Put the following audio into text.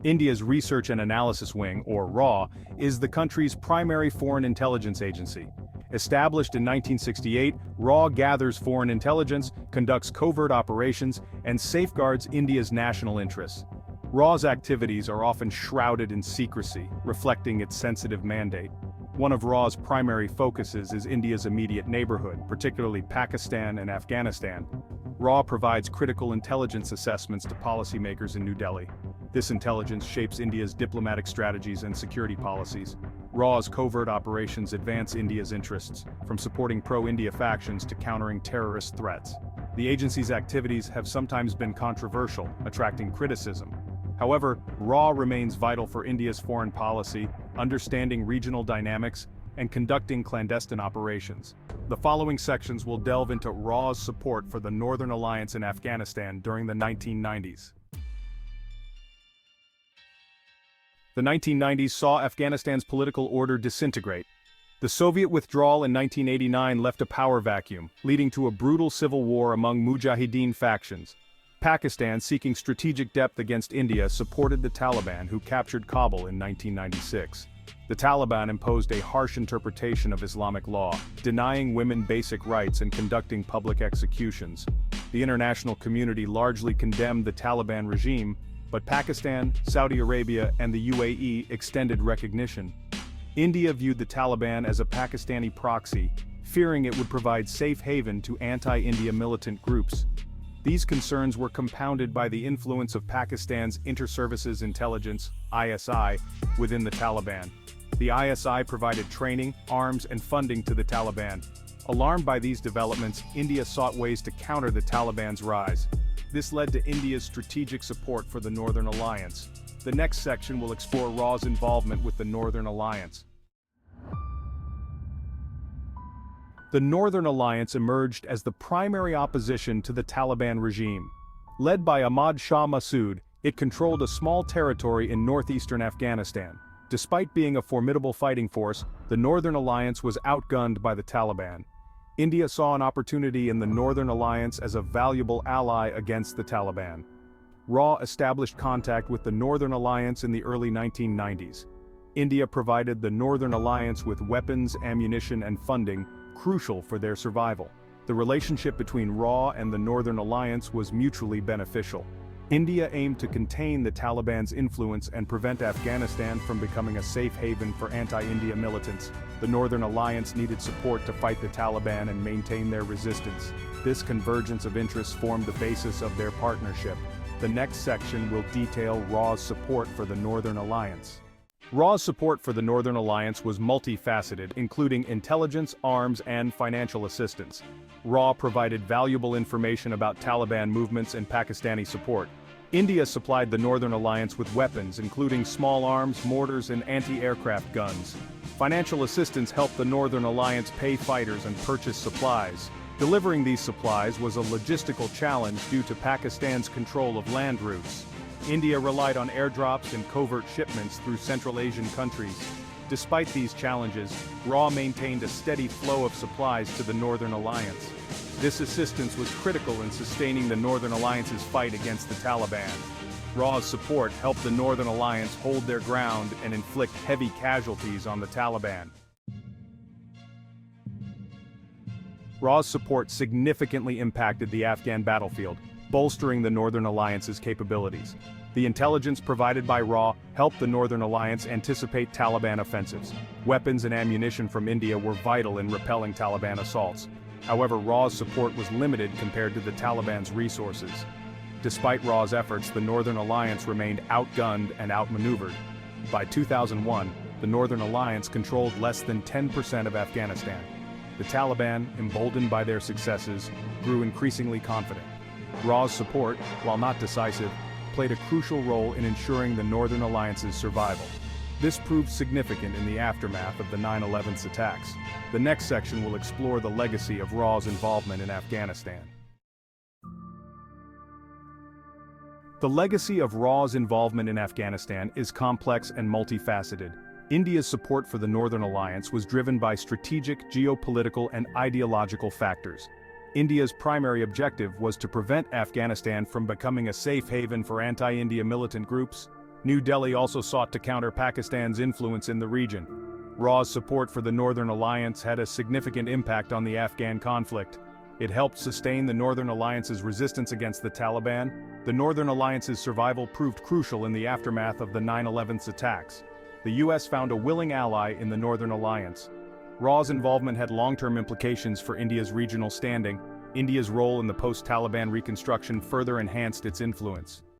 India's Research and Analysis Wing, or RAW, is the country's primary foreign intelligence agency. Established in 1968, RAW gathers foreign intelligence, conducts covert operations, and safeguards India's national interests. RAW's activities are often shrouded in secrecy, reflecting its sensitive mandate. One of RAW's primary focuses is India's immediate neighborhood, particularly Pakistan and Afghanistan. RAW provides critical intelligence assessments to policymakers in New Delhi. This intelligence shapes India's diplomatic strategies and security policies. RAW's covert operations advance India's interests, from supporting pro-India factions to countering terrorist threats. The agency's activities have sometimes been controversial, attracting criticism. However, RAW remains vital for India's foreign policy, understanding regional dynamics, and conducting clandestine operations. The following sections will delve into RAW's support for the Northern Alliance in Afghanistan during the 1990s. The 1990s saw Afghanistan's political order disintegrate. The Soviet withdrawal in 1989 left a power vacuum, leading to a brutal civil war among Mujahideen factions. Pakistan, seeking strategic depth against India, supported the Taliban, who captured Kabul in 1996. The Taliban imposed a harsh interpretation of Islamic law, denying women basic rights and conducting public executions. The international community largely condemned the Taliban regime, but Pakistan, Saudi Arabia, and the UAE extended recognition. India viewed the Taliban as a Pakistani proxy, fearing it would provide safe haven to anti-India militant groups. These concerns were compounded by the influence of Pakistan's Inter-Services Intelligence (ISI) within the Taliban. The ISI provided training, arms, and funding to the Taliban. Alarmed by these developments, India sought ways to counter the Taliban's rise. This led to India's strategic support for the Northern Alliance. The next section will explore RAW's involvement with the Northern Alliance. The Northern Alliance emerged as the primary opposition to the Taliban regime. Led by Ahmad Shah Massoud, it controlled a small territory in northeastern Afghanistan. Despite being a formidable fighting force, the Northern Alliance was outgunned by the Taliban. India saw an opportunity in the Northern Alliance as a valuable ally against the Taliban. RAW established contact with the Northern Alliance in the early 1990s. India provided the Northern Alliance with weapons, ammunition, and funding, crucial for their survival. The relationship between RAW and the Northern Alliance was mutually beneficial. India aimed to contain the Taliban's influence and prevent Afghanistan from becoming a safe haven for anti-India militants. The Northern Alliance needed support to fight the Taliban and maintain their resistance. This convergence of interests formed the basis of their partnership. The next section will detail RAW's support for the Northern Alliance. RAW's support for the Northern Alliance was multifaceted, including intelligence, arms, and financial assistance. RAW provided valuable information about Taliban movements and Pakistani support. India supplied the Northern Alliance with weapons, including small arms, mortars, and anti-aircraft guns. Financial assistance helped the Northern Alliance pay fighters and purchase supplies. Delivering these supplies was a logistical challenge due to Pakistan's control of land routes. India relied on airdrops and covert shipments through Central Asian countries. Despite these challenges, RAW maintained a steady flow of supplies to the Northern Alliance. This assistance was critical in sustaining the Northern Alliance's fight against the Taliban. RAW's support helped the Northern Alliance hold their ground and inflict heavy casualties on the Taliban. RAW's support significantly impacted the Afghan battlefield, bolstering the Northern Alliance's capabilities. The intelligence provided by RAW helped the Northern Alliance anticipate Taliban offensives. Weapons and ammunition from India were vital in repelling Taliban assaults. However, RAW's support was limited compared to the Taliban's resources. Despite RAW's efforts, the Northern Alliance remained outgunned and outmaneuvered. By 2001, the Northern Alliance controlled less than 10% of Afghanistan. The Taliban, emboldened by their successes, grew increasingly confident. RAW's support, while not decisive, played a crucial role in ensuring the Northern Alliance's survival. This proved significant in the aftermath of the 9/11 attacks. The next section will explore the legacy of RAW's involvement in Afghanistan. The legacy of RAW's involvement in Afghanistan is complex and multifaceted. India's support for the Northern Alliance was driven by strategic, geopolitical, and ideological factors. India's primary objective was to prevent Afghanistan from becoming a safe haven for anti-India militant groups. New Delhi also sought to counter Pakistan's influence in the region. RAW's support for the Northern Alliance had a significant impact on the Afghan conflict. It helped sustain the Northern Alliance's resistance against the Taliban. The Northern Alliance's survival proved crucial in the aftermath of the 9/11 attacks. The US found a willing ally in the Northern Alliance. RAW's involvement had long-term implications for India's regional standing. India's role in the post-Taliban reconstruction further enhanced its influence.